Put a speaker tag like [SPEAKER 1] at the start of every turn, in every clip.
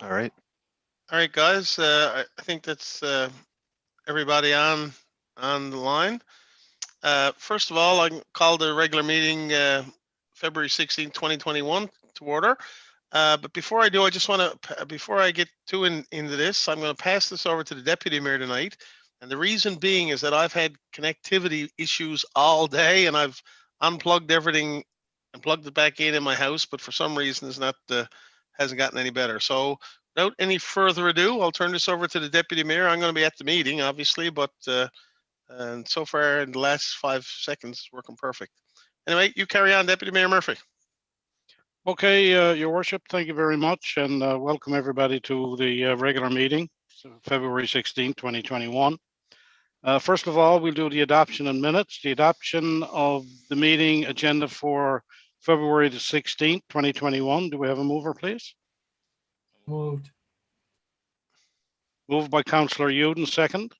[SPEAKER 1] All right.
[SPEAKER 2] All right, guys. I think that's everybody on the line. First of all, I call the regular meeting February 16, 2021 to order. But before I do, I just want to, before I get into this, I'm going to pass this over to the deputy mayor tonight. And the reason being is that I've had connectivity issues all day, and I've unplugged everything and plugged it back in my house, but for some reason it's not hasn't gotten any better. So without any further ado, I'll turn this over to the deputy mayor. I'm going to be at the meeting, obviously, but and so far in the last 5 seconds, it's working perfect. Anyway, you carry on, Deputy Mayor Murphy.
[SPEAKER 3] Okay, Your Worship, thank you very much, and welcome everybody to the regular meeting, February 16, 2021. First of all, we'll do the adoption of minutes. The adoption of the meeting agenda for February the 16th, 2021. Do we have a mover, please?
[SPEAKER 4] Moved.
[SPEAKER 3] Moved by Councillor Uden, second.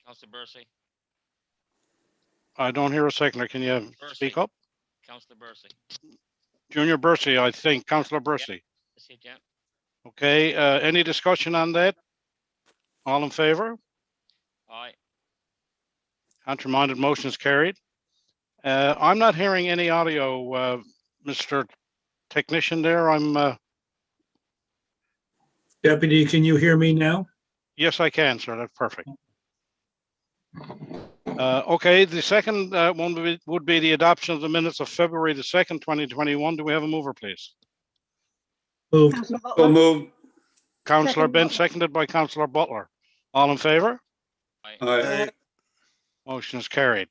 [SPEAKER 5] Councillor Bursey.
[SPEAKER 3] I don't hear a seconder. Can you speak up?
[SPEAKER 5] Councillor Bursey.
[SPEAKER 3] Junior Bursey, I think. Councillor Bursey.
[SPEAKER 5] That's it, yeah.
[SPEAKER 3] Okay, any discussion on that? All in favor?
[SPEAKER 5] Aye.
[SPEAKER 3] Countermounted motions carried. I'm not hearing any audio, Mr. Technician there.
[SPEAKER 4] Deputy, can you hear me now?
[SPEAKER 3] Yes, I can, sir. That's perfect. Okay, the second one would be the adoption of the minutes of February the 2nd, 2021. Do we have a mover, please?
[SPEAKER 4] Moved.
[SPEAKER 6] So moved.
[SPEAKER 3] Councillor Bent, seconded by Councillor Butler. All in favor?
[SPEAKER 6] Aye.
[SPEAKER 3] Motion is carried.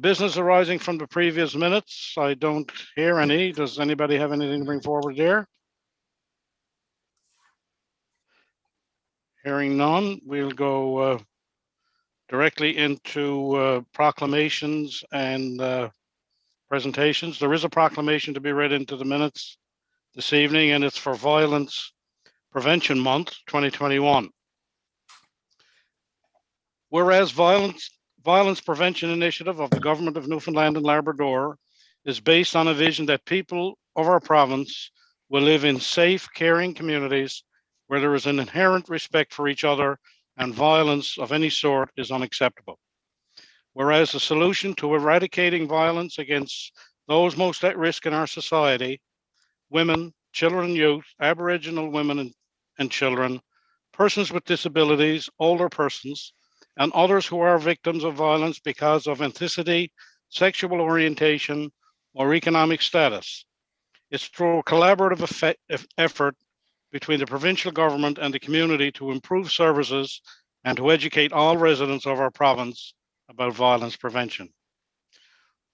[SPEAKER 3] Business arising from the previous minutes. I don't hear any. Does anybody have anything to bring forward there? Hearing none, we'll go directly into proclamations and presentations. There is a proclamation to be read into the minutes this evening, and it's for Violence Prevention Month 2021. Whereas Violence Prevention Initiative of the Government of Newfoundland and Labrador is based on a vision that people of our province will live in safe, caring communities where there is an inherent respect for each other and violence of any sort is unacceptable. Whereas the solution to eradicating violence against those most at risk in our society, women, children and youth, Aboriginal women and children, persons with disabilities, older persons, and others who are victims of violence because of ethnicity, sexual orientation, or economic status. It's through a collaborative effort between the provincial government and the community to improve services and to educate all residents of our province about violence prevention.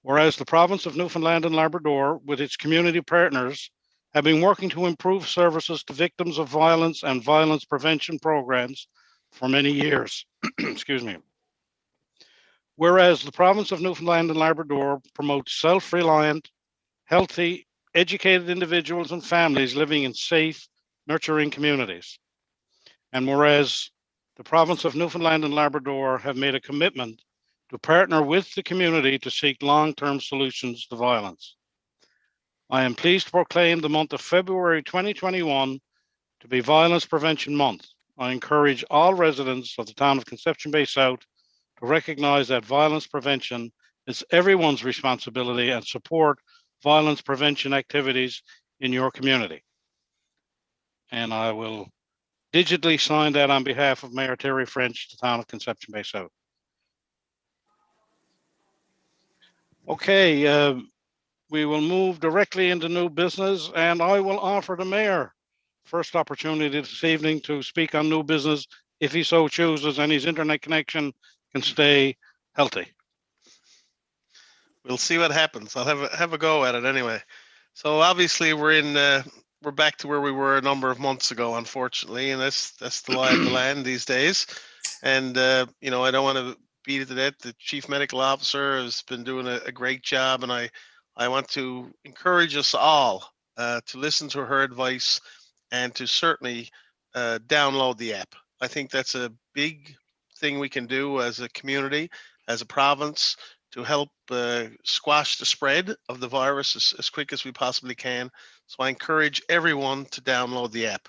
[SPEAKER 3] Whereas the province of Newfoundland and Labrador, with its community partners, have been working to improve services to victims of violence and violence prevention programs for many years. Excuse me. Whereas the province of Newfoundland and Labrador promotes self-reliant, healthy, educated individuals and families living in safe, nurturing communities. And whereas the province of Newfoundland and Labrador have made a commitment to partner with the community to seek long-term solutions to violence. I am pleased to proclaim the month of February 2021 to be Violence Prevention Month. I encourage all residents of the town of Conception Bay South to recognize that violence prevention is everyone's responsibility and support violence prevention activities in your community. And I will digitally sign that on behalf of Mayor Terry French, the town of Conception Bay South. Okay, we will move directly into new business, and I will offer the mayor first opportunity this evening to speak on new business if he so chooses and his internet connection can stay healthy.
[SPEAKER 2] We'll see what happens. I'll have a go at it anyway. So obviously we're back to where we were a number of months ago, unfortunately, and that's the lie of the land these days. And you know, I don't want to beat it to death. The chief medical officer has been doing a great job, and I want to encourage us all to listen to her advice and to certainly download the app. I think that's a big thing we can do as a community, as a province, to help squash the spread of the virus as quick as we possibly can. So I encourage everyone to download the app.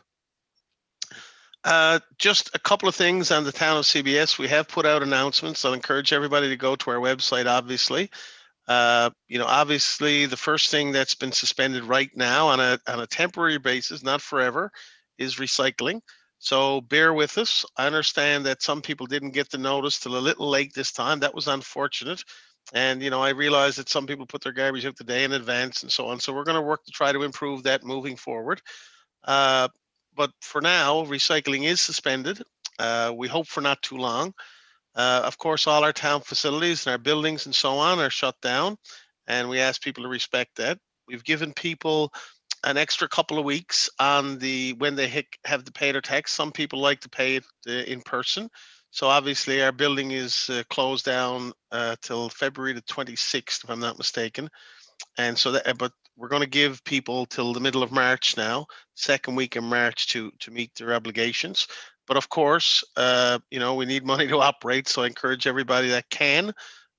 [SPEAKER 2] Just a couple of things on the town of CBS. We have put out announcements. I'll encourage everybody to go to our website, obviously. Obviously, the first thing that's been suspended right now on a temporary basis, not forever, is recycling. So bear with us. I understand that some people didn't get the notice till a little late this time. That was unfortunate. And, I realize that some people put their garbage out the day in advance and so on. So we're going to work to try to improve that moving forward. But for now, recycling is suspended. We hope for not too long. Of course, all our town facilities and our buildings and so on are shut down, and we ask people to respect that. We've given people an extra couple of weeks on when they have to pay their tax. Some people like to pay it in person. So obviously our building is closed down till February the 26th, if I'm not mistaken. And so but we're going to give people till the middle of March now, second week in March, to meet their obligations. But of course, we need money to operate. So I encourage everybody that can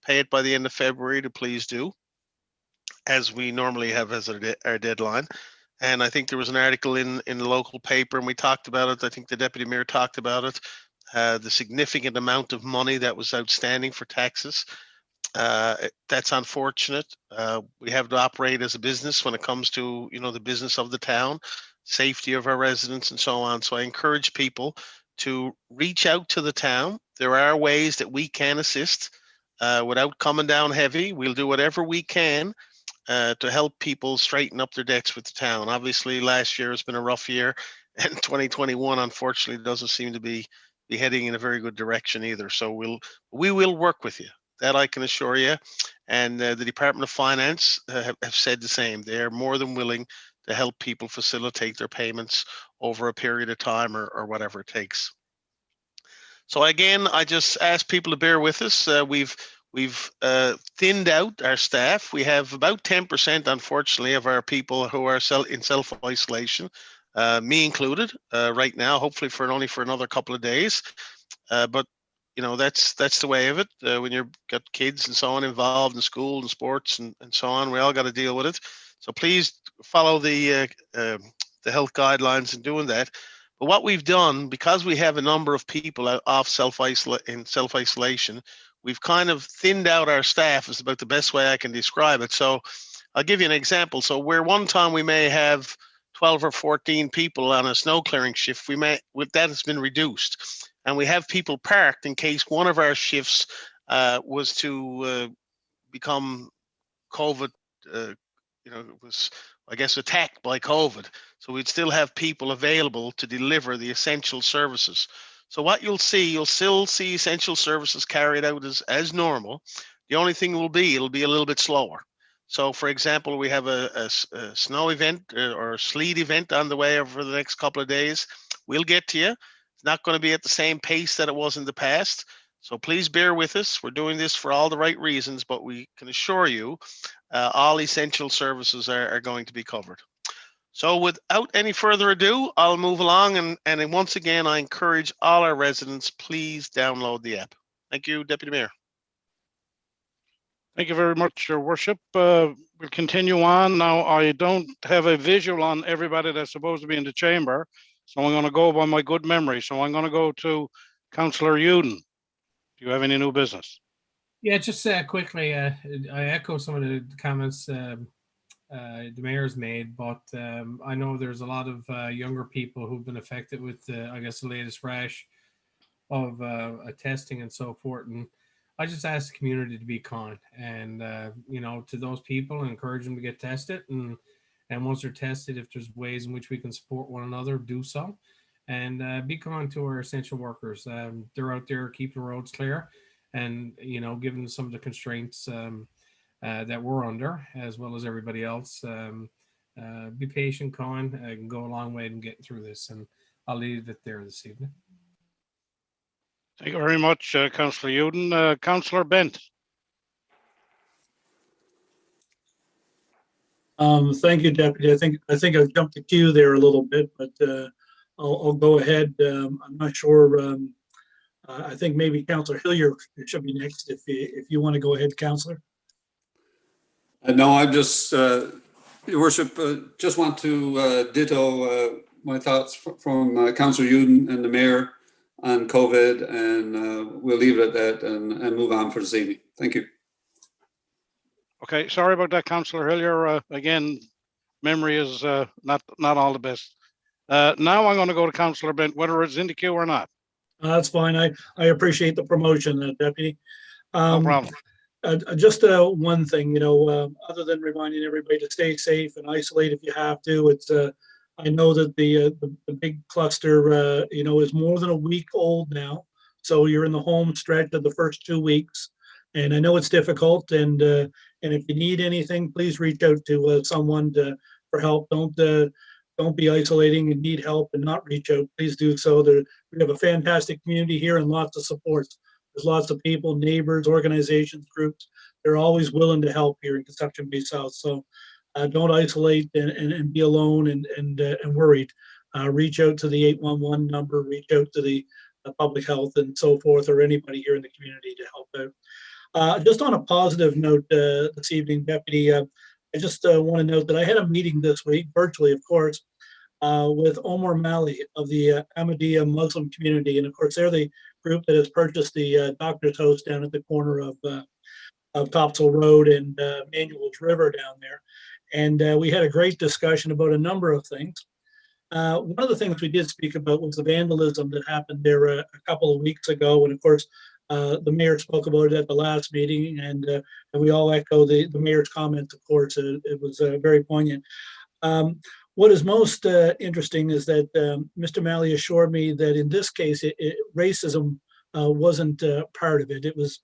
[SPEAKER 2] pay it by the end of February to please do, as we normally have as our deadline. And I think there was an article in the local paper, and we talked about it. I think the deputy mayor talked about it, the significant amount of money that was outstanding for taxes. That's unfortunate. We have to operate as a business when it comes to, the business of the town, safety of our residents and so on. So I encourage people to reach out to the town. There are ways that we can assist without coming down heavy. We'll do whatever we can to help people straighten up their debts with the town. Obviously, last year has been a rough year, and 2021, unfortunately, doesn't seem to be heading in a very good direction either. So we will work with you. That I can assure you. And the Department of Finance have said the same. They're more than willing to help people facilitate their payments over a period of time or whatever it takes. So again, I just ask people to bear with us. We've thinned out our staff. We have about 10%, unfortunately, of our people who are in self-isolation, me included, right now, hopefully only for another couple of days. But that's the way of it. When you've got kids and so on involved in school and sports and so on, we all got to deal with it. So please follow the health guidelines in doing that. But what we've done, because we have a number of people off self-isolation, we've kind of thinned out our staff is about the best way I can describe it. So I'll give you an example. So where one time we may have 12 or 14 people on a snow clearing shift, that has been reduced. And we have people parked in case one of our shifts was to become COVID, was, I guess, attacked by COVID. So we'd still have people available to deliver the essential services. So what you'll still see essential services carried out as normal. The only thing it'll be a little bit slower. So for example, we have a snow event or a sleet event on the way over the next couple of days. We'll get to you. It's not going to be at the same pace that it was in the past. So please bear with us. We're doing this for all the right reasons, but we can assure you all essential services are going to be covered. So without any further ado, I'll move along. And once again, I encourage all our residents, please download the app. Thank you, Deputy Mayor.
[SPEAKER 3] Thank you very much, Your Worship. We'll continue on. Now, I don't have a visual on everybody that's supposed to be in the chamber, so I'm going to go by my good memory. So I'm going to go to Councillor Uden. Do you have any new business?
[SPEAKER 1] Yeah, just quickly, I echo some of the comments the mayor's made, but I know there's a lot of younger people who've been affected with, I guess, the latest rash of testing and so forth. And I just ask the community to be kind and, to those people, encourage them to get tested. And once they're tested, if there's ways in which we can support one another, do so. And be kind to our essential workers. They're out there keeping the roads clear and, given some of the constraints that we're under, as well as everybody else. Be patient, kind, can go a long way in getting through this. And I'll leave it there this evening.
[SPEAKER 3] Thank you very much, Councillor Uden. Councillor Bent.
[SPEAKER 4] Thank you, Deputy. I think I've jumped the queue there a little bit, but I'll go ahead. I'm not sure I think maybe Councillor Hillier should be next if you want to go ahead, Councillor.
[SPEAKER 6] No, I'm just, Your Worship, just want to ditto my thoughts from Councillor Uden and the Mayor on COVID, and we'll leave it at that and move on for this evening. Thank you.
[SPEAKER 3] Okay, sorry about that, Councillor Hillier. Again, memory is not all the best. Now I'm going to go to Councillor Bent, whether it's in the queue or not.
[SPEAKER 4] That's fine. I appreciate the promotion, Deputy.
[SPEAKER 3] No problem.
[SPEAKER 4] Just one thing, other than reminding everybody to stay safe and isolate if you have to. It's I know that the big cluster, is more than a week old now. So you're in the home stretch of the first 2 weeks, and I know it's difficult. And if you need anything, please reach out to someone for help. Don't be isolating and need help and not reach out. Please do so. We have a fantastic community here and lots of supports. There's lots of people, neighbors, organizations, groups. They're always willing to help here in Conception Bay South. So don't isolate and be alone and worried. Reach out to the 811 number, reach out to the public health and so forth, or anybody here in the community to help out. Just on a positive note this evening, Deputy, I just want to note that I had a meeting this week, virtually, of course, with Omar Mali of the Ahmadiyya Muslim community. And of course, they're the group that has purchased the doctor's house down at the corner of Topsail Road and Manuel's River down there. And we had a great discussion about a number of things. One of the things we did speak about was the vandalism that happened there a couple of weeks ago. And of course, the mayor spoke about it at the last meeting, and we all echo the mayor's comments, of course. It was very poignant. What is most interesting is that Mr. Malley assured me that in this case, racism wasn't part of it. It was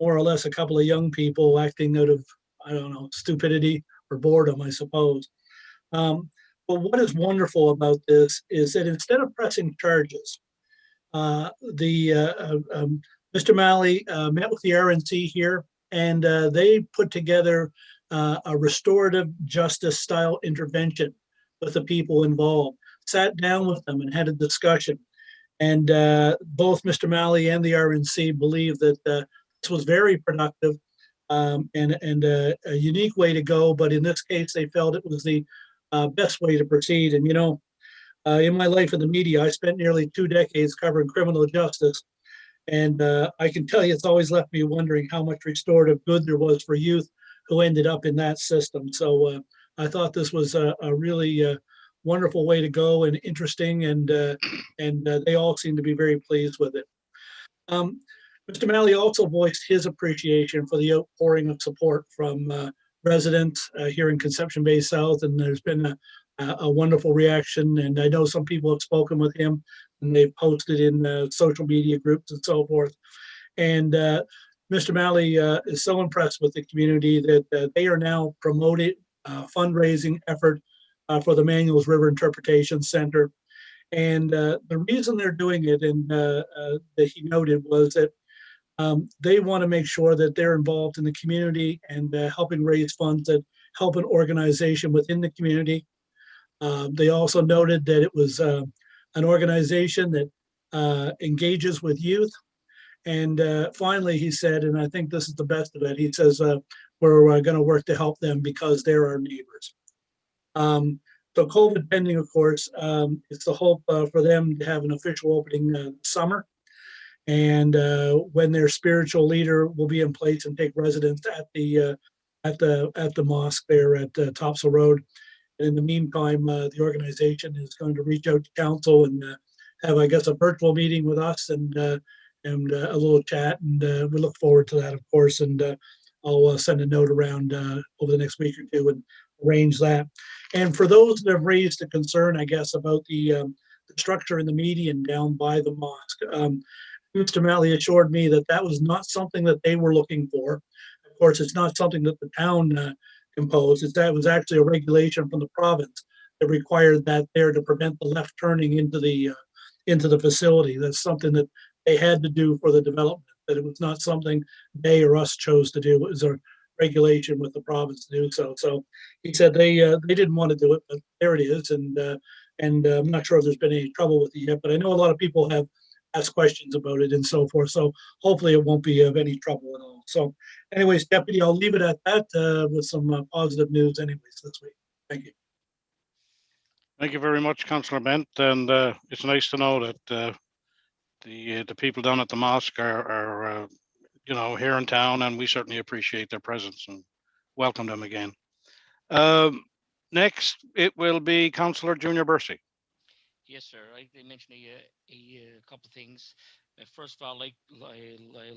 [SPEAKER 4] more or less a couple of young people acting out of, I don't know, stupidity or boredom, I suppose. But what is wonderful about this is that instead of pressing charges, Mr. Malley met with the RNC here, and they put together a restorative justice style intervention with the people involved, sat down with them and had a discussion. And both Mr. Malley and the RNC believe that this was very productive and a unique way to go. But in this case, they felt it was the best way to proceed. And, in my life in the media, I spent nearly 2 decades covering criminal justice. And I can tell you, it's always left me wondering how much restorative good there was for youth who ended up in that system. So I thought this was a really wonderful way to go and interesting, and they all seem to be very pleased with it. Mr. Malley also voiced his appreciation for the outpouring of support from residents here in Conception Bay South, and there's been a wonderful reaction. And I know some people have spoken with him, and they've posted in social media groups and so forth. And Mr. Malley is so impressed with the community that they are now promoting a fundraising effort for the Manuel's River Interpretation Center. And the reason they're doing it, and that he noted, was that they want to make sure that they're involved in the community and helping raise funds that help an organization within the community. They also noted that it was an organization that engages with youth. And finally, he said, and I think this is the best of it, he says, we're going to work to help them because they're our neighbors. So COVID pending, of course, it's the hope for them to have an official opening summer. And when their spiritual leader will be in place and take residence at the mosque there at Topsail Road. And in the meantime, the organization is going to reach out to council and have, I guess, a virtual meeting with us and a little chat. And we look forward to that, of course. And I'll send a note around over the next week or two and arrange that. And for those that have raised a concern, I guess, about the structure in the median down by the mosque, Mr. Malley assured me that that was not something that they were looking for. Of course, it's not something that the town imposed. That was actually a regulation from the province that required that there to prevent the left turning into the facility. That's something that they had to do for the development. That it was not something they or us chose to do. It was a regulation with the province to do so. So he said they didn't want to do it, but there it is. And I'm not sure if there's been any trouble with it yet, but I know a lot of people have ask questions about it and so forth. So hopefully it won't be of any trouble at all. So anyways, Deputy, I'll leave it at that with some positive news anyways this week. Thank you.
[SPEAKER 3] Thank you very much, Councillor Bent. And it's nice to know that the people down at the mosque are here in town, and we certainly appreciate their presence and welcome them again. Next, it will be Councillor Junior Bursey.
[SPEAKER 5] Yes, sir. I like to mention a couple of things. First of all, I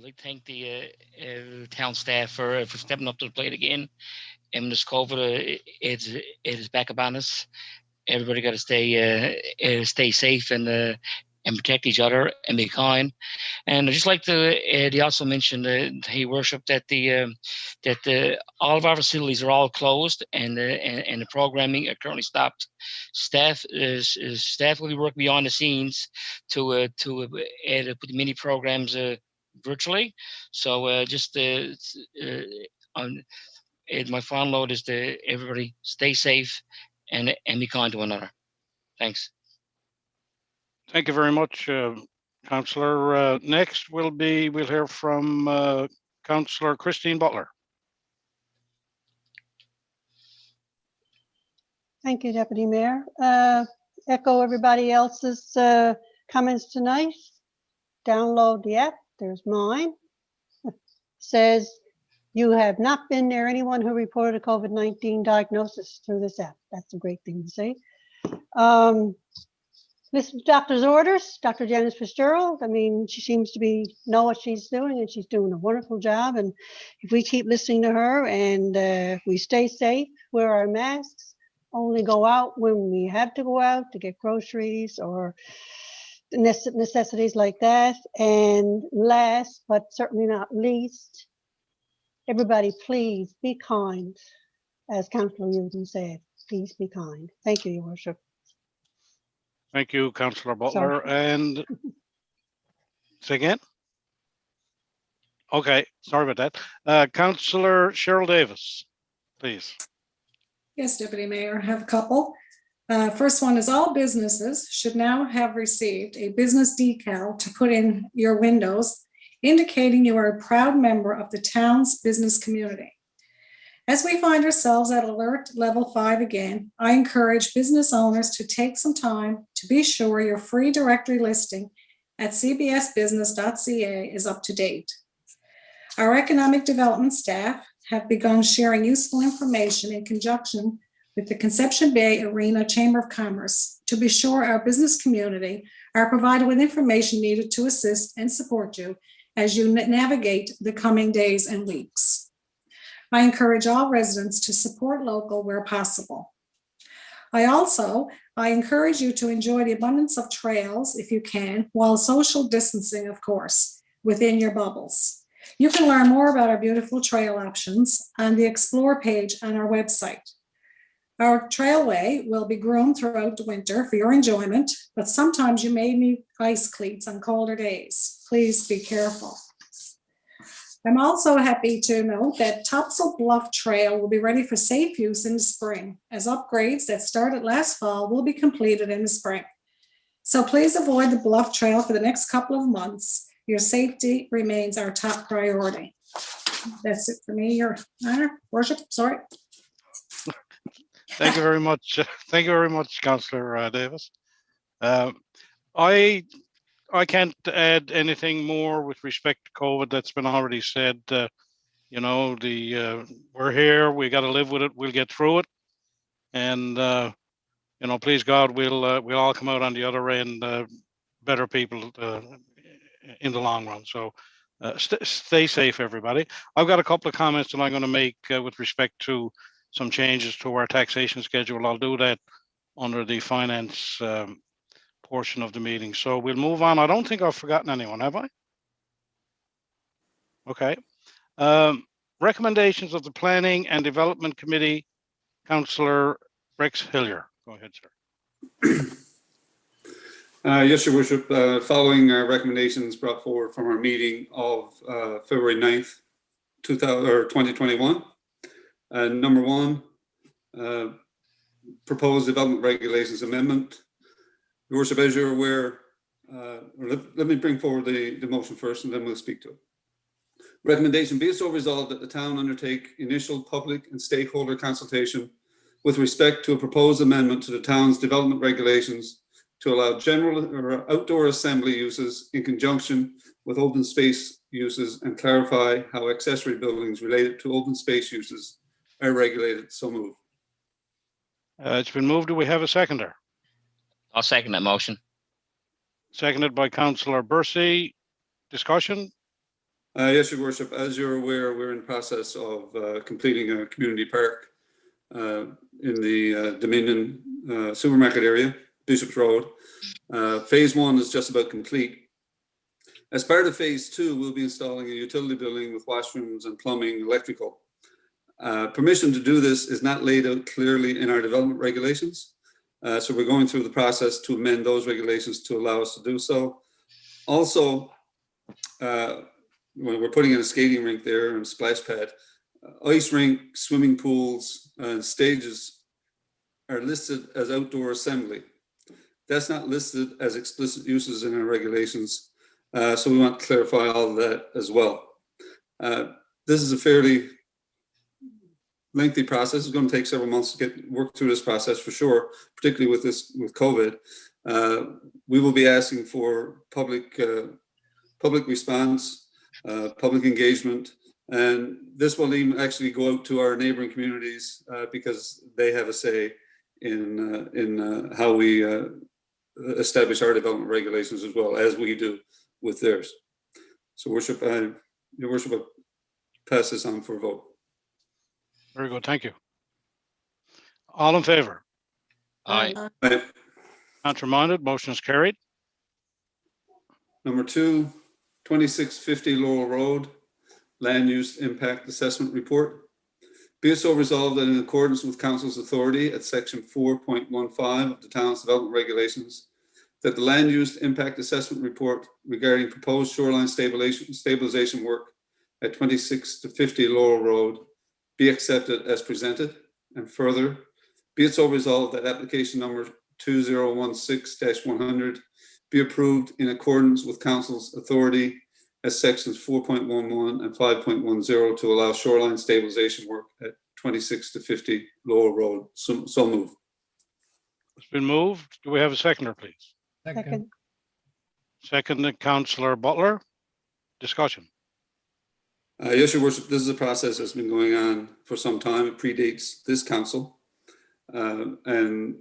[SPEAKER 5] like to thank the town staff for stepping up to the plate again. And this COVID, it is back upon us. Everybody got to stay safe and protect each other and be kind. And I'd just like to they also mentioned, Your Worship, that all of our facilities are all closed and the programming are currently stopped. Staff will be working behind the scenes to put the mini programs virtually. So my final note is to everybody stay safe and be kind to one another. Thanks.
[SPEAKER 3] Thank you very much, Councillor. Next we'll hear from Councillor Christine Butler.
[SPEAKER 7] Thank you, Deputy Mayor. Echo everybody else's comments tonight. Download the app. There's mine. Says you have not been near anyone who reported a COVID-19 diagnosis through this app. That's a great thing to say. Listen to doctor's orders. Dr. Janice Fitzgerald, I mean, she seems to know what she's doing, and she's doing a wonderful job. And if we keep listening to her and we stay safe, wear our masks, only go out when we have to go out to get groceries or necessities like that. And last, but certainly not least, everybody, please be kind. As Councillor Uden said, please be kind. Thank you, Your Worship.
[SPEAKER 3] Thank you, Councillor Butler. Sorry. And say again? Okay, sorry about that. Councillor Cheryl Davis, please.
[SPEAKER 8] Yes, Deputy Mayor, I have a couple. First one is all businesses should now have received a business decal to put in your windows, indicating you are a proud member of the town's business community. As we find ourselves at alert level 5 again, I encourage business owners to take some time to be sure your free directory listing at cbsbusiness.ca is up to date. Our economic development staff have begun sharing useful information in conjunction with the Conception Bay Arena Chamber of Commerce to be sure our business community are provided with information needed to assist and support you as you navigate the coming days and weeks. I encourage all residents to support local where possible. I encourage you to enjoy the abundance of trails if you can, while social distancing, of course, within your bubbles. You can learn more about our beautiful trail options on the Explore page on our website. Our trailway will be groomed throughout the winter for your enjoyment, but sometimes you may need ice cleats on colder days. Please be careful. I'm also happy to note that Topsail Bluff Trail will be ready for safe use in the spring, as upgrades that started last fall will be completed in the spring. So please avoid the Bluff Trail for the next couple of months. Your safety remains our top priority. That's it for me, Your Honor. Worship, sorry.
[SPEAKER 3] Thank you very much. Thank you very much, Councillor Davis. I can't add anything more with respect to COVID that's been already said. We're here. We got to live with it. We'll get through it, and please God, we'll all come out on the other end better people in the long run. So stay safe, everybody. I've got a couple of comments that I'm going to make with respect to some changes to our taxation schedule. I'll do that under the finance portion of the meeting. So we'll move on. I don't think I've forgotten anyone, have I? Okay. Recommendations of the Planning and Development Committee, Councillor Rex Hillier. Go ahead, sir.
[SPEAKER 6] Yes, Your Worship. Following recommendations brought forward from our meeting of February 9th, 2021. Number 1, proposed development regulations amendment. Your Worship, as you're aware, Let me bring forward the motion first, and then we'll speak to it. Recommendation: be it so resolved that the town undertake initial public and stakeholder consultation with respect to a proposed amendment to the town's development regulations to allow general or outdoor assembly uses in conjunction with open space uses and clarify how accessory buildings related to open space uses are regulated. So move.
[SPEAKER 3] It's been moved. Do we have a seconder?
[SPEAKER 5] I'll second that motion.
[SPEAKER 3] Seconded by Councillor Bursey. Discussion?
[SPEAKER 6] Yes, Your Worship. As you're aware, we're in the process of completing a community park in the Dominion supermarket area, Bishop's Road. Phase 1 is just about complete. As part of phase 2, we'll be installing a utility building with washrooms and plumbing, electrical. Permission to do this is not laid out clearly in our development regulations. So we're going through the process to amend those regulations to allow us to do so. Also, when we're putting in a skating rink there and a splash pad, ice rink, swimming pools, and stages are listed as outdoor assembly. That's not listed as explicit uses in our regulations. So we want to clarify all of that as well. This is a fairly lengthy process. It's going to take several months to work through this process for sure, particularly with COVID. We will be asking for public response, public engagement, and this will even actually go out to our neighboring communities because they have a say in how we establish our development regulations as well as we do with theirs. So, Worship, Your Worship, I'll pass this on for a vote.
[SPEAKER 3] Very good. Thank you. All in favor?
[SPEAKER 5] Aye.
[SPEAKER 6] Right.
[SPEAKER 3] Countermounted, motion is carried.
[SPEAKER 6] Number 2, 2650 Laurel Road, Land Use Impact Assessment Report. Be it so resolved that in accordance with Council's authority at section 4.15 of the town's development regulations, that the Land Use Impact Assessment Report regarding proposed shoreline stabilization work at 2650 Laurel Road be accepted as presented. And further, be it so resolved that application number 2016-100 be approved in accordance with Council's authority as sections 4.11 and 5.10 to allow shoreline stabilization work at 2650 Laurel Road. So move.
[SPEAKER 3] It's been moved. Do we have a seconder, please?
[SPEAKER 7] Second.
[SPEAKER 3] Seconded, Councillor Butler. Discussion.
[SPEAKER 6] Yes, Your Worship, this is a process that's been going on for some time. It predates this council. And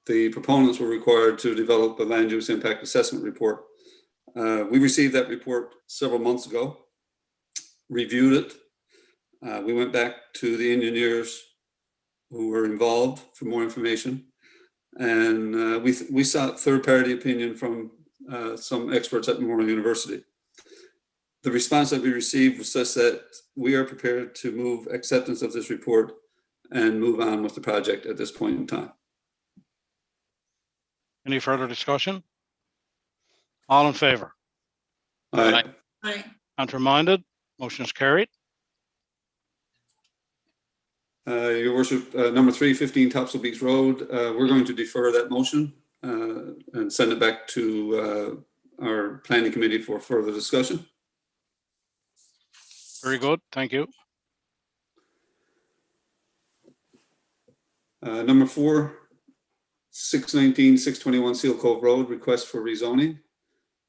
[SPEAKER 6] the proponents were required to develop a land use impact assessment report. We received that report several months ago, reviewed it. We went back to the engineers who were involved for more information. And we sought third-party opinion from some experts at Memorial University. The response that we received was such that we are prepared to move acceptance of this report and move on with the project at this point in time.
[SPEAKER 3] Any further discussion? All in favor?
[SPEAKER 6] Aye.
[SPEAKER 8] Aye.
[SPEAKER 3] Counterminded, motion is carried.
[SPEAKER 6] Your Worship, number 3, 15 Topsail Beach Road, we're going to defer that motion and send it back to our planning committee for further discussion.
[SPEAKER 3] Very good, thank you.
[SPEAKER 6] Number 4, 619, 621 Seal Cove Road, request for rezoning.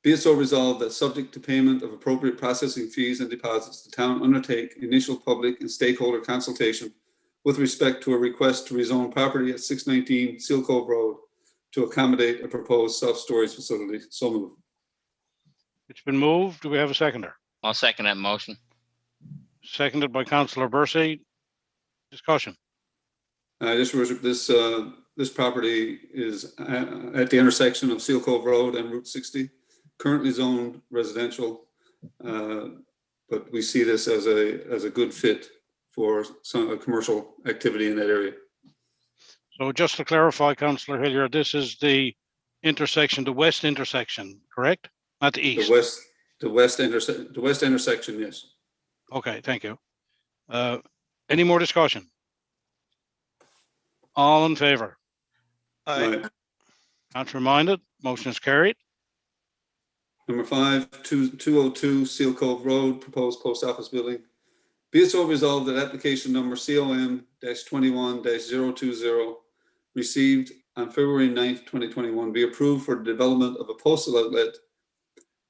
[SPEAKER 6] Be it so resolved that subject to payment of appropriate processing fees and deposits, the town undertake initial public and stakeholder consultation with respect to a request to rezone property at 619 Seal Cove Road to accommodate a proposed self-storage facility. So moved.
[SPEAKER 3] It's been moved. Do we have a seconder?
[SPEAKER 5] I'll second that motion.
[SPEAKER 3] Seconded by Councillor Bursey. Discussion.
[SPEAKER 6] Just Worship, this property is at the intersection of Seal Cove Road and Route 60, currently zoned residential, but we see this as a good fit for some commercial activity in that area.
[SPEAKER 3] So just to clarify, Councillor Hilliard, this is the intersection, the west intersection, correct? Not the east.
[SPEAKER 6] The west intersection, yes.
[SPEAKER 3] Okay, thank you. Any more discussion? All in favor?
[SPEAKER 2] Aye.
[SPEAKER 3] Counterminded, motion is carried.
[SPEAKER 6] Number 5, 202 Seal Cove Road, proposed post office building. Be it so resolved that application number COM-21-020 received on February 9th, 2021 be approved for the development of a postal outlet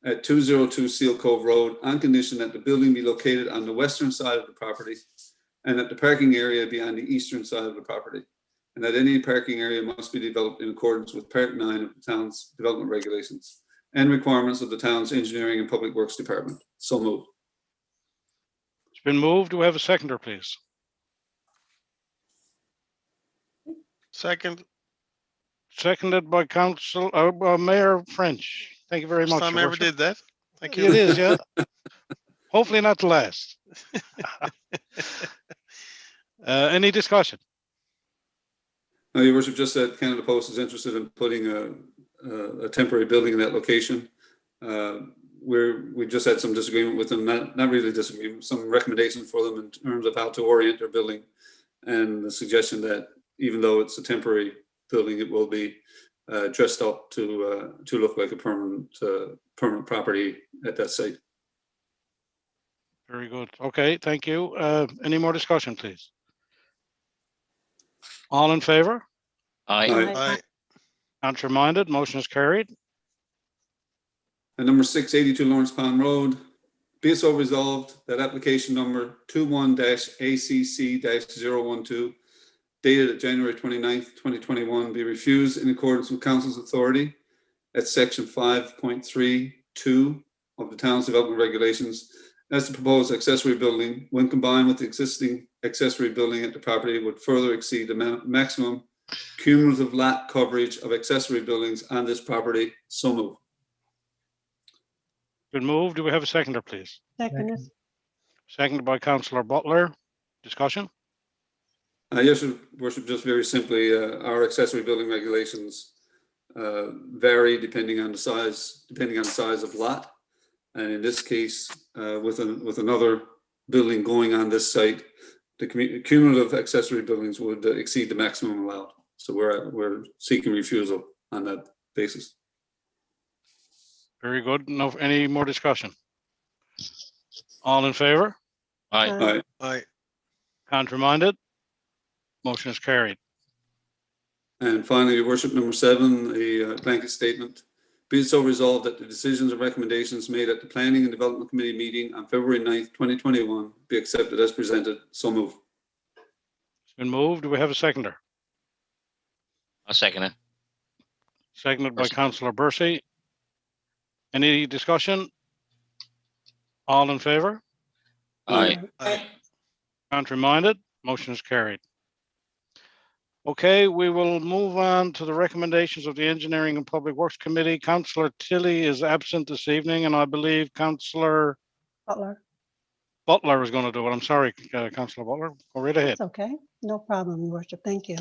[SPEAKER 6] at 202 Seal Cove Road on condition that the building be located on the western side of the property and that the parking area be on the eastern side of the property, and that any parking area must be developed in accordance with Part 9 of the town's development regulations and requirements of the town's engineering and public works department. So moved.
[SPEAKER 3] It's been moved. Do we have a seconder, please?
[SPEAKER 2] Second,
[SPEAKER 3] Seconded by Mayor French. Thank you very
[SPEAKER 2] first
[SPEAKER 3] much.
[SPEAKER 2] time
[SPEAKER 3] Your
[SPEAKER 2] I ever
[SPEAKER 3] Worship.
[SPEAKER 2] did that. Thank
[SPEAKER 3] It
[SPEAKER 2] you.
[SPEAKER 3] is, yeah. Hopefully not the last. Any discussion?
[SPEAKER 6] No, Your Worship, just that Canada Post is interested in putting a temporary building in that location. We just had some disagreement with them, not really disagreement, some recommendations for them in terms of how to orient their building, and the suggestion that even though it's a temporary building, it will be dressed up to look like a permanent property at that site.
[SPEAKER 3] Very good. Okay, thank you. Any more discussion, please? All in favor?
[SPEAKER 7] Aye.
[SPEAKER 2] Aye.
[SPEAKER 3] Contrary-minded, motion is carried.
[SPEAKER 6] And number 6, 82 Lawrence Pond Road, be it so resolved that application number 21-ACC-012 dated at January 29th, 2021 be refused in accordance with council's authority at section 5.32 of the town's development regulations, as the proposed accessory building, when combined with the existing accessory building at the property, would further exceed the maximum cumulative lot coverage of accessory buildings on this property. So moved.
[SPEAKER 3] Been moved. Do we have a seconder, please?
[SPEAKER 7] Second.
[SPEAKER 3] Seconded by Councillor Butler. Discussion?
[SPEAKER 6] Yes, Your Worship, just very simply, our accessory building regulations vary depending on the size of lot. And in this case, with another building going on this site, the cumulative accessory buildings would exceed the maximum allowed. So we're seeking refusal on that basis.
[SPEAKER 3] Very good. No, any more discussion? All in favor?
[SPEAKER 7] Aye.
[SPEAKER 6] All right.
[SPEAKER 2] Aye.
[SPEAKER 3] Contrary-minded, motion is carried.
[SPEAKER 6] And finally, Your Worship, number 7, a blanket statement. Be it so resolved that the decisions and recommendations made at the Planning and Development Committee meeting on February 9th, 2021 be accepted as presented. So move.
[SPEAKER 3] It's been moved. Do we have a seconder?
[SPEAKER 5] I'll second it.
[SPEAKER 3] Seconded by
[SPEAKER 5] Bursey.
[SPEAKER 3] Councillor Bursey. Any discussion? All in favor?
[SPEAKER 5] Aye.
[SPEAKER 2] Aye.
[SPEAKER 3] Contrary-minded, motion is carried. Okay, we will move on to the recommendations of the Engineering and Public Works Committee. Councillor Tilley is absent this evening, and I believe Councillor
[SPEAKER 7] Butler.
[SPEAKER 3] Butler is going to do it. I'm sorry, Councillor Butler. Go right ahead.
[SPEAKER 7] That's okay. No problem, Your Worship. Thank you.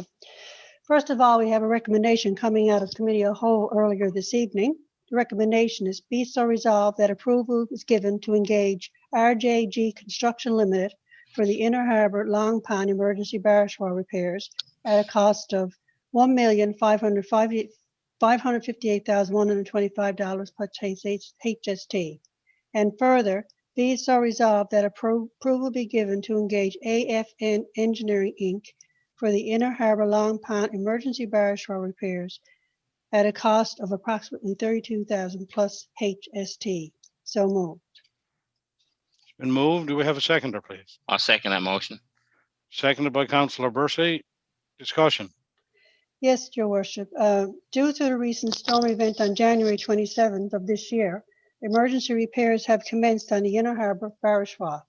[SPEAKER 7] First of all, we have a recommendation coming out of Committee of Whole earlier this evening. The recommendation is be so resolved that approval is given to engage RJG Construction Limited for the Inner Harbor Long Pond Emergency Barrage Wall repairs at a cost of $1,558,125 plus HST. And further, be it so resolved that approval be given to engage AFN Engineering, Inc. for the Inner Harbor Long Pond Emergency Barrage Wall repairs at a cost of approximately $32,000 plus HST. So moved.
[SPEAKER 3] It's been moved. Do we have a seconder, please?
[SPEAKER 5] I'll second that motion.
[SPEAKER 3] Seconded by Councillor Bursey. Discussion.
[SPEAKER 7] Yes, Your Worship. Due to the recent storm event on January 27th of this year, emergency repairs have commenced on the Inner Harbor Barrage Wall.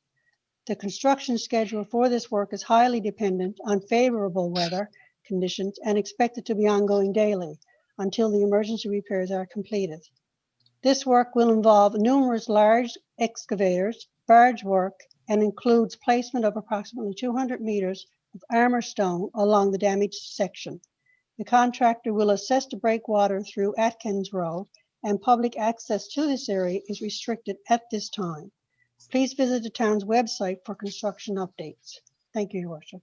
[SPEAKER 7] The construction schedule for this work is highly dependent on favorable weather conditions and expected to be ongoing daily until the emergency repairs are completed. This work will involve numerous large excavators, barge work, and includes placement of approximately 200 meters of armor stone along the damaged section. The contractor will assess the breakwater through Atkins Road, and public access to this area is restricted at this time. Please visit the town's website for construction updates. Thank you, Your Worship.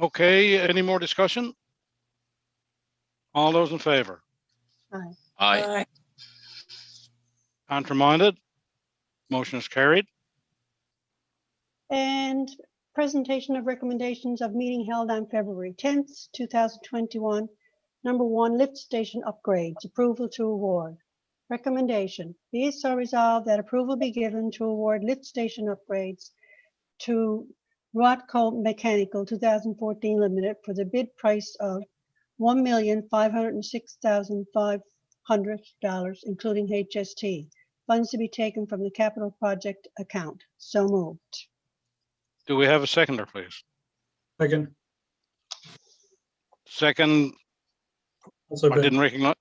[SPEAKER 3] Okay, any more discussion? All those in favor?
[SPEAKER 7] Aye.
[SPEAKER 5] Aye.
[SPEAKER 3] Countermounted? Motion is carried.
[SPEAKER 7] And presentation of recommendations of meeting held on February 10th, 2021. Number 1, lift station upgrades, approval to award. Recommendation, be it so resolved that approval be given to award lift station upgrades to Rothko Mechanical 2014 Limited for the bid price of $1,506,500, including HST. Funds to be taken from the capital project account. So moved.
[SPEAKER 3] Do we have a seconder, please?
[SPEAKER 4] Second.
[SPEAKER 3] Second,
[SPEAKER 4] Also
[SPEAKER 3] I
[SPEAKER 4] been.
[SPEAKER 3] didn't recognize.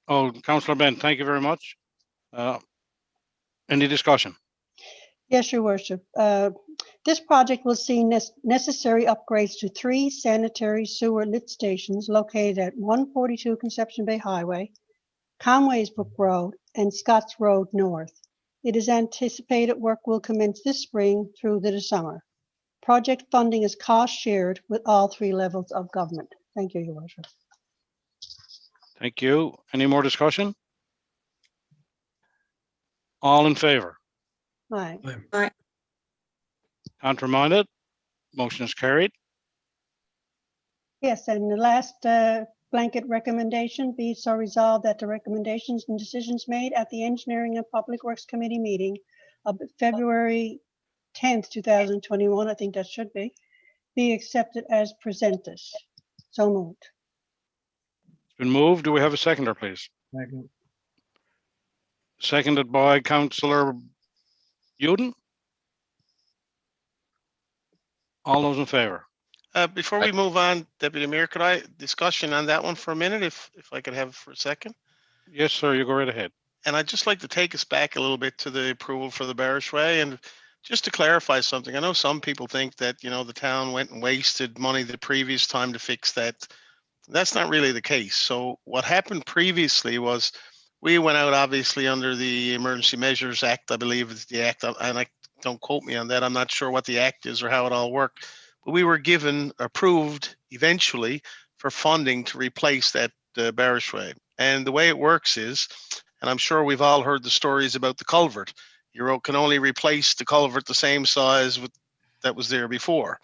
[SPEAKER 3] Oh, Councillor Ben, thank you very much. Any discussion?
[SPEAKER 7] Yes, Your Worship. This project will see necessary upgrades to 3 sanitary sewer lift stations located at 142 Conception Bay Highway, Conways Brook Road, and Scotts Road North. It is anticipated work will commence this spring through the summer. Project funding is cost shared with all 3 levels of government. Thank you, Your Worship.
[SPEAKER 3] Thank you. Any more discussion? All in favor?
[SPEAKER 7] Aye.
[SPEAKER 3] Countermounted? Motion is carried.
[SPEAKER 7] Yes, and the last blanket recommendation, be so resolved that the recommendations and decisions made at the Engineering and Public Works Committee meeting of February 10th, 2021, I think that should be accepted as presented. So moved.
[SPEAKER 3] It's been moved. Do we have a seconder, please?
[SPEAKER 1] Second.
[SPEAKER 3] Seconded by Councillor Uden. All those in favor?
[SPEAKER 2] Before we move on, Deputy Mayor, could I discussion on that one for a minute, if I could have for a second?
[SPEAKER 3] Yes, sir. You go right ahead.
[SPEAKER 2] And I'd just like to take us back a little bit to the approval for the Bearish Way. And just to clarify something, I know some people think that, you know, the town went and wasted money the previous time to fix that. That's not really the case. So what happened previously was we went out obviously under the Emergency Measures Act, I believe is the act, and I don't quote me on that. I'm not sure what the act is or how it all worked, but we were approved eventually for funding to replace that Bearish Way. And the way it works is, and I'm sure we've all heard the stories about the culvert. You can only replace the culvert the same size that was there before,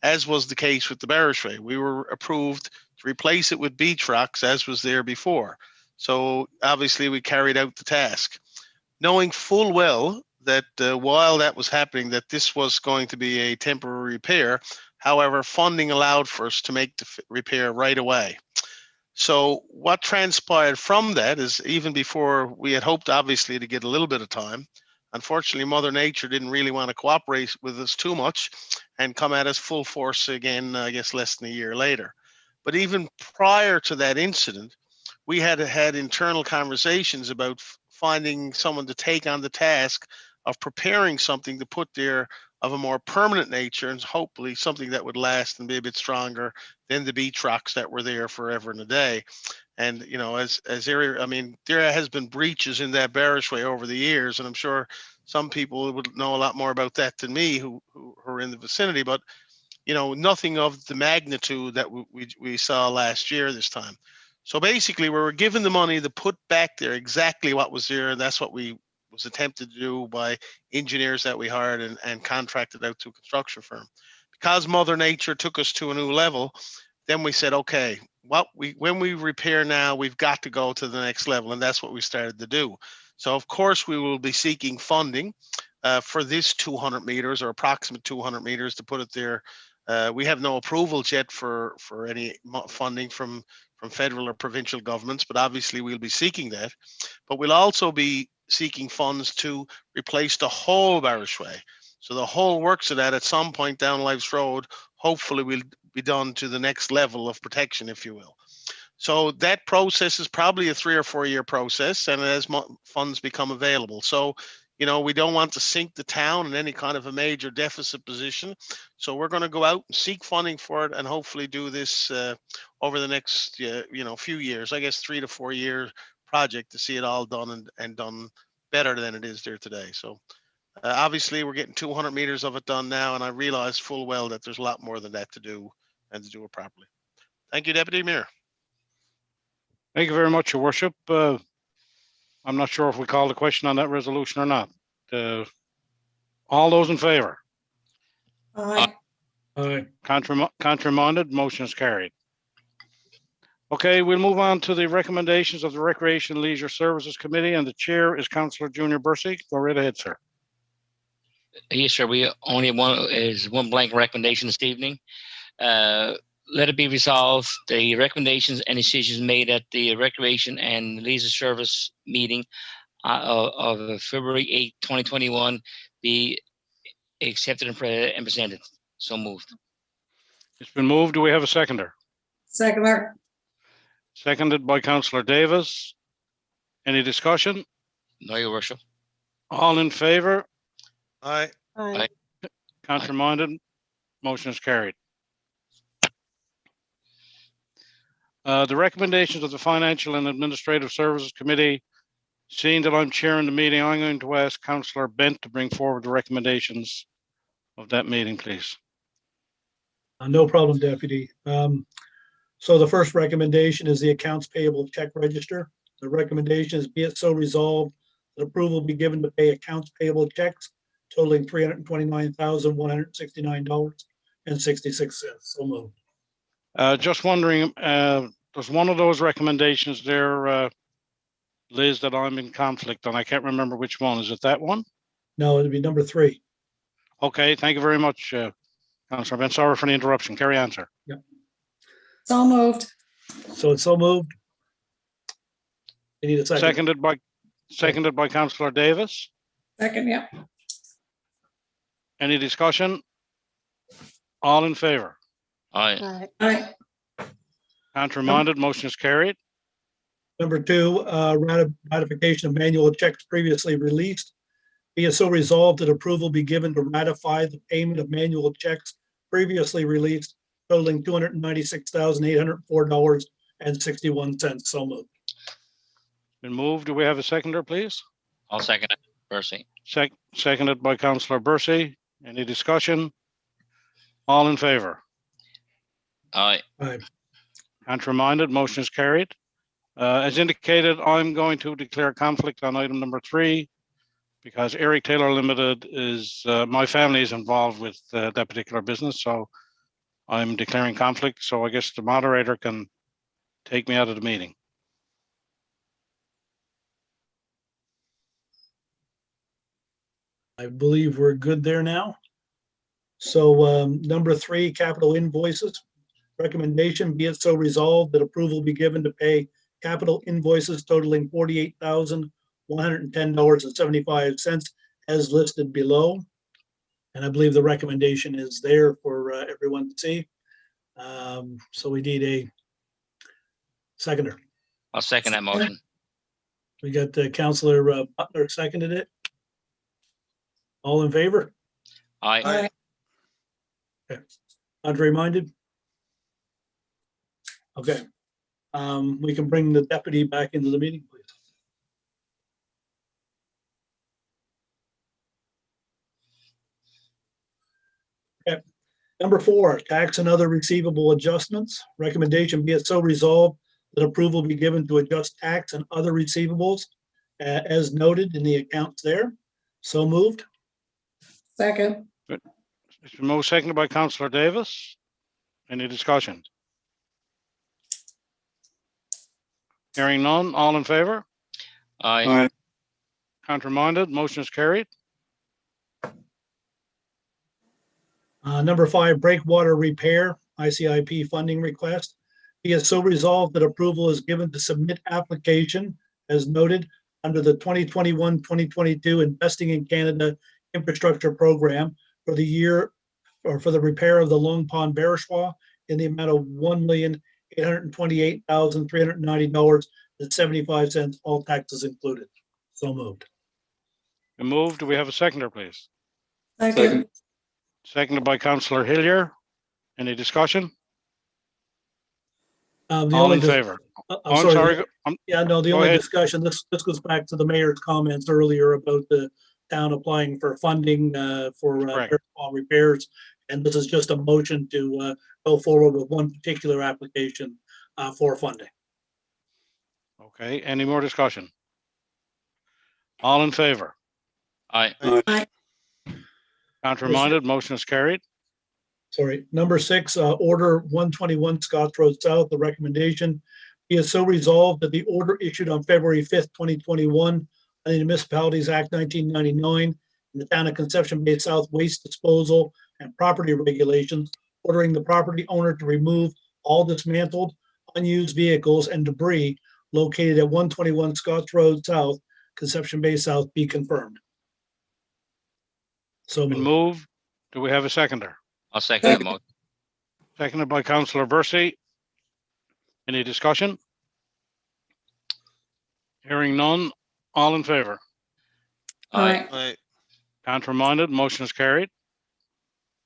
[SPEAKER 2] as was the case with the Bearish Way. We were approved to replace it with beach rocks as was there before. So obviously we carried out the task, knowing full well that while that was happening, that this was going to be a temporary repair. However, funding allowed for us to make the repair right away. So what transpired from that is, even before we had hoped obviously to get a little bit of time, unfortunately Mother Nature didn't really want to cooperate with us too much and come at us full force again, I guess less than a year later. But even prior to that incident, we had internal conversations about finding someone to take on the task of preparing something to put there of a more permanent nature, and hopefully something that would last and be a bit stronger than the beach rocks that were there forever and a day. And, you know, as area, I mean, there has been breaches in that Bearish Way over the years, and I'm sure some people would know a lot more about that than me who are in the vicinity, but, you know, nothing of the magnitude that we saw last year this time. So basically we were given the money to put back there exactly what was there, and that's what we was attempted to do by engineers that we hired and contracted out to a construction firm. Because Mother Nature took us to a new level, then we said, okay, when we repair now, we've got to go to the next level, and that's what we started to do. So of course we will be seeking funding for this 200 meters or approximate 200 meters to put it there. We have no approvals yet for any funding from federal or provincial governments, but obviously we'll be seeking that. But we'll also be seeking funds to replace the whole Bearish Way. So the whole works of that at some point down Life's Road, hopefully will be done to the next level of protection, if you will. So that process is probably a 3 or 4 year process, and as funds become available. So, you know, we don't want to sink the town in any kind of a major deficit position. So we're going to go out and seek funding for it and hopefully do this over the next, few years, I guess 3 to 4 year project to see it all done and done better than it is there today. So obviously we're getting 200 meters of it done now, and I realize full well that there's a lot more than that to do and to do it properly. Thank you, Deputy Mayor.
[SPEAKER 3] Thank you very much, Your Worship. I'm not sure if we called the question on that resolution or not. All those in favor?
[SPEAKER 8] Aye.
[SPEAKER 3] Contraminded, motion is carried. Okay, we'll move on to the recommendations of the Recreation Leisure Services Committee, and the chair is Councillor Junior Bursey. Go right ahead, sir.
[SPEAKER 5] Yes, sir. We only one blank recommendation this evening. Let it be resolved, the recommendations and decisions made at the Recreation and Leisure Service meeting of February 8, 2021 be accepted and presented. So moved.
[SPEAKER 3] It's been moved. Do we have a seconder?
[SPEAKER 8] Seconder.
[SPEAKER 3] Seconded by Councillor Davis. Any discussion?
[SPEAKER 5] No, Your Worship.
[SPEAKER 3] All in favor?
[SPEAKER 2] Aye.
[SPEAKER 7] Aye.
[SPEAKER 3] Contraminded, motion is carried. The recommendations of the Financial and Administrative Services Committee, seeing that I'm chairing the meeting, I'm going to ask Councillor Bent to bring forward the recommendations of that meeting, please.
[SPEAKER 4] No problem, Deputy. So the first recommendation is the accounts payable check register. The recommendation is be it so resolved that approval be given to pay accounts payable checks totaling $329,169.66. So moved.
[SPEAKER 3] Just wondering, there's one of those recommendations there, Liz, that I'm in conflict on. I can't remember which one. Is it that one?
[SPEAKER 4] No, it'd be number 3.
[SPEAKER 3] Okay, thank you very much, Councillor Bent. Sorry for the interruption. Carry on, sir.
[SPEAKER 4] Yep.
[SPEAKER 8] So moved.
[SPEAKER 4] So it's so moved. You need a second.
[SPEAKER 3] Seconded by Councillor Davis.
[SPEAKER 8] Second, yeah.
[SPEAKER 3] Any discussion? All in favor?
[SPEAKER 5] Aye.
[SPEAKER 7] Aye.
[SPEAKER 8] Aye.
[SPEAKER 3] Contraminded, motion is carried.
[SPEAKER 4] Number 2, ratification of manual checks previously released. Be it so resolved that approval be given to ratify the payment of manual checks previously released totaling $296,804.61. So moved.
[SPEAKER 3] Been moved. Do we have a seconder, please?
[SPEAKER 5] I'll second it. Bursey.
[SPEAKER 3] Seconded by Councillor Bursey. Any discussion? All in favor?
[SPEAKER 5] Aye.
[SPEAKER 4] Aye.
[SPEAKER 3] Contraminded, motion is carried. As indicated, I'm going to declare conflict on item number 3 because Eric Taylor Limited is, my family is involved with that particular business, so I'm declaring conflict. So I guess the moderator can take me out of the meeting.
[SPEAKER 4] I believe we're good there now. So number 3, capital invoices. Recommendation, be it so resolved that approval be given to pay capital invoices totaling $48,110.75 as listed below. And I believe the recommendation is there for everyone to see. So we need a seconder.
[SPEAKER 5] I'll second that motion.
[SPEAKER 4] We got Councillor Butler seconded it. All in favor?
[SPEAKER 5] Aye.
[SPEAKER 8] Aye.
[SPEAKER 4] Contrary-minded? Okay. We can bring the deputy back into the meeting, please. Okay. Number 4, tax and other receivable adjustments. Recommendation, be it so resolved that approval be given to adjust tax and other receivables as noted in the accounts there. So moved.
[SPEAKER 8] Second.
[SPEAKER 3] It's been moved, seconded by Councillor Davis. Any discussion? Hearing none, all in favor?
[SPEAKER 5] Aye.
[SPEAKER 3] Contraminded, motion is carried.
[SPEAKER 4] Number 5, breakwater repair, ICIP funding request. Be it so resolved that approval is given to submit application as noted under the 2021-2022 Investing in Canada Infrastructure Program for the year or for the repair of the Long Pond Bearish in the amount of $1,828,390.75, all taxes included. So moved.
[SPEAKER 3] Been moved. Do we have a seconder, please?
[SPEAKER 8] Second.
[SPEAKER 3] Seconded by Councillor Hillier. Any discussion?
[SPEAKER 4] The
[SPEAKER 3] All
[SPEAKER 4] only
[SPEAKER 3] in favor?
[SPEAKER 4] I'm sorry. Yeah, no, the
[SPEAKER 3] Go
[SPEAKER 4] only
[SPEAKER 3] ahead.
[SPEAKER 4] discussion, this goes back to the mayor's comments earlier about the town applying for funding for
[SPEAKER 3] Correct.
[SPEAKER 4] repairs. And this is just a motion to go forward with one particular application for funding.
[SPEAKER 3] Okay, any more discussion? All in favor?
[SPEAKER 5] Aye.
[SPEAKER 8] Aye.
[SPEAKER 3] Counterminded, motion is carried.
[SPEAKER 4] Sorry, number 6, order 121 Scotts Road South, the recommendation be it so resolved that the order issued on February 5th, 2021, under the Municipalities Act 1999, in the town of Conception Bay South waste disposal and property regulations, ordering the property owner to remove all dismantled, unused vehicles and debris located at 121 Scotts Road South, Conception Bay South, be confirmed. So
[SPEAKER 3] Been
[SPEAKER 4] moved.
[SPEAKER 3] moved. Do we have a seconder?
[SPEAKER 5] I'll second that motion.
[SPEAKER 3] Seconded by Councillor Bursey. Any discussion? Hearing none. All in favor?
[SPEAKER 5] Aye.
[SPEAKER 2] Aye.
[SPEAKER 3] Counterminded, motion is carried.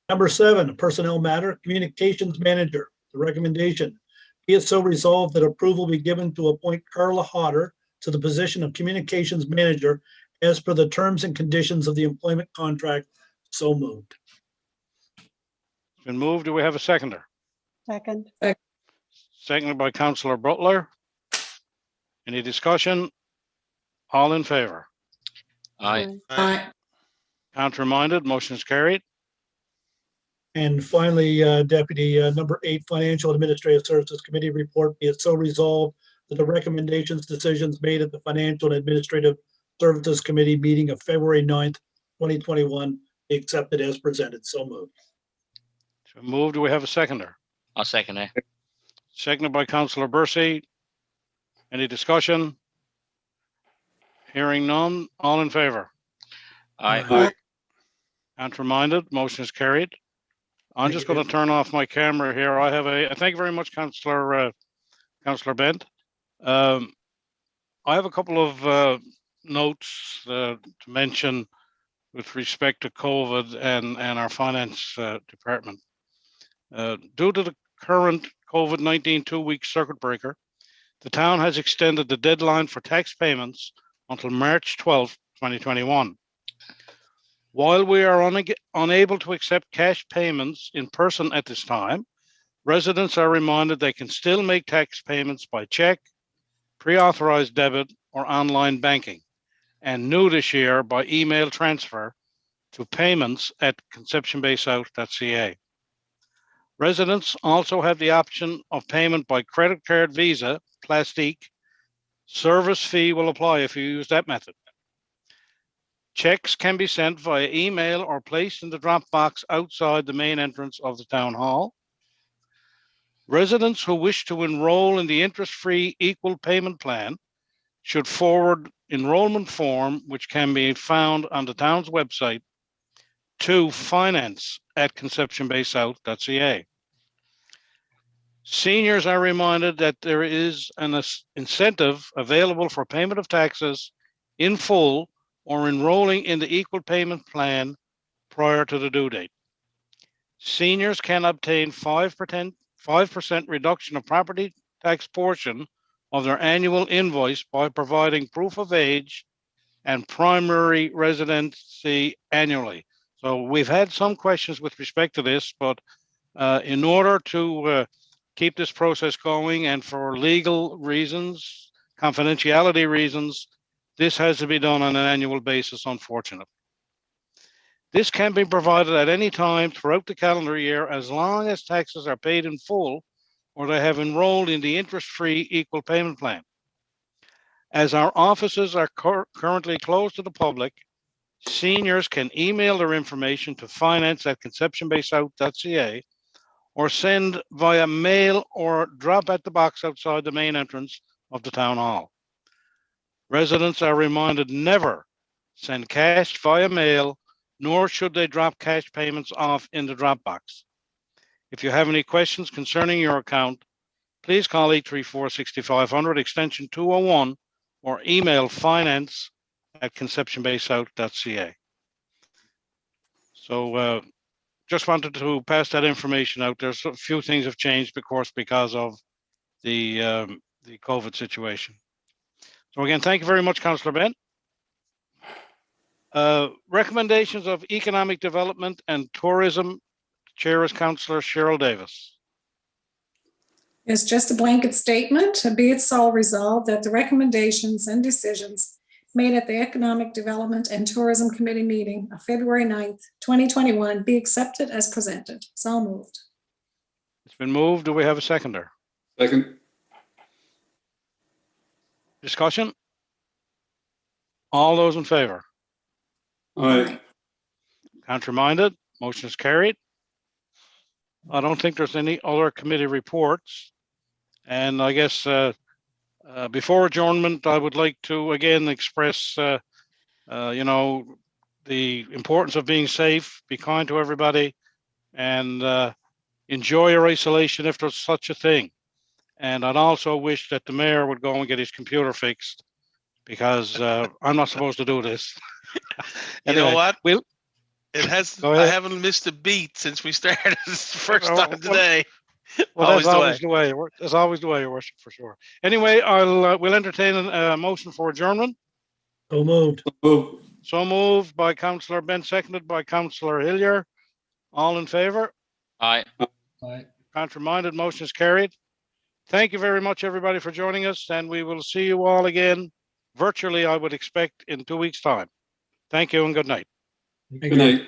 [SPEAKER 4] Number 7, personnel matter, communications manager. The recommendation be it so resolved that approval be given to appoint Carla Hodder to the position of communications manager as per the terms and conditions of the employment contract. So moved.
[SPEAKER 3] It's been moved. Do we have a seconder?
[SPEAKER 7] Second.
[SPEAKER 3] Seconded by Councillor Butler. Any discussion? All in favor?
[SPEAKER 5] Aye.
[SPEAKER 8] Aye.
[SPEAKER 3] Counterminded, motion is carried.
[SPEAKER 4] And finally, Deputy, number 8, Financial Administrative Services Committee report, be it so resolved that the recommendations, decisions made at the Financial and Administrative Services Committee meeting of February 9th, 2021, be accepted as presented. So moved.
[SPEAKER 3] It's been moved. Do we have a seconder?
[SPEAKER 5] I'll second that.
[SPEAKER 3] Seconded by Councillor Bursey. Any discussion? Hearing none. All in favor?
[SPEAKER 5] Aye.
[SPEAKER 6] Aye.
[SPEAKER 3] Counterminded, motion is carried. I'm
[SPEAKER 4] Thank
[SPEAKER 3] just
[SPEAKER 4] you.
[SPEAKER 3] going to turn off my camera here. I have thank you very much, Councillor Bent. I have a couple of notes to mention with respect to COVID and our finance department. Due to the current COVID-19 2-week circuit breaker, the town has extended the deadline for tax payments until March 12th, 2021. While we are unable to accept cash payments in person at this time, residents are reminded they can still make tax payments by check, pre-authorized debit, or online banking, and new this year by email transfer to payments@conceptionbaysouth.ca. Residents also have the option of payment by credit card, Visa, Plastique. Service fee will apply if you use that method. Checks can be sent via email or placed in the drop box outside the main entrance of the town hall. Residents who wish to enroll in the interest-free equal payment plan should forward enrollment form, which can be found on the town's website, to finance@conceptionbaysouth.ca. Seniors are reminded that there is an incentive available for payment of taxes in full or enrolling in the equal payment plan prior to the due date. Seniors can obtain 5% reduction of property tax portion of their annual invoice by providing proof of age and primary residency annually. So we've had some questions with respect to this, but in order to keep this process going and for legal reasons, confidentiality reasons, this has to be done on an annual basis, unfortunately. This can be provided at any time throughout the calendar year as long as taxes are paid in full or they have enrolled in the interest-free equal payment plan. As our offices are currently closed to the public, seniors can email their information to finance@conceptionbaysouth.ca or send via mail or drop at the box outside the main entrance of the town hall. Residents are reminded never send cash via mail, nor should they drop cash payments off in the drop box. If you have any questions concerning your account, please call 834-6500 extension 201 or email finance@conceptionbaysouth.ca. So just wanted to pass that information out. There's a few things have changed, of course, because of the COVID situation. So again, thank you very much, Councillor Bent. Recommendations of economic development and tourism. Chair is Councillor Cheryl Davis.
[SPEAKER 8] It's just a blanket statement. Be it so resolved that the recommendations and decisions made at the Economic Development and Tourism Committee meeting of February 9th, 2021 be accepted as presented. So moved.
[SPEAKER 3] It's been moved. Do we have a seconder?
[SPEAKER 6] Second.
[SPEAKER 3] Discussion? All those in favor?
[SPEAKER 6] Aye.
[SPEAKER 3] Counter-minded? Motion is carried. I don't think there's any other committee reports. And I guess before adjournment, I would like to again express, you know, the importance of being safe, be kind to everybody, and enjoy your isolation if there's such a thing. And I'd also wish that the mayor would go and get his computer fixed, because I'm not supposed to do this.
[SPEAKER 2] You know what?
[SPEAKER 3] We'll,
[SPEAKER 2] It has.
[SPEAKER 3] Go
[SPEAKER 2] I
[SPEAKER 3] ahead.
[SPEAKER 2] haven't missed a beat since we started. This is the first
[SPEAKER 3] Oh,
[SPEAKER 2] time
[SPEAKER 3] well-
[SPEAKER 2] today.
[SPEAKER 3] well,
[SPEAKER 2] Always
[SPEAKER 3] that's
[SPEAKER 2] the
[SPEAKER 3] always the way. That's always the way, Your Worship, for sure. Anyway, we'll entertain a motion for adjournment.
[SPEAKER 4] So moved.
[SPEAKER 6] Move.
[SPEAKER 3] So moved by Councillor Bent, seconded by Councillor Hillier. All in favor?
[SPEAKER 5] Aye.
[SPEAKER 1] Aye.
[SPEAKER 3] Counter-minded, motion is carried. Thank you very much, everybody, for joining us, and we will see you all again virtually, I would expect, in 2 weeks' time. Thank you and good night.
[SPEAKER 6] Good night.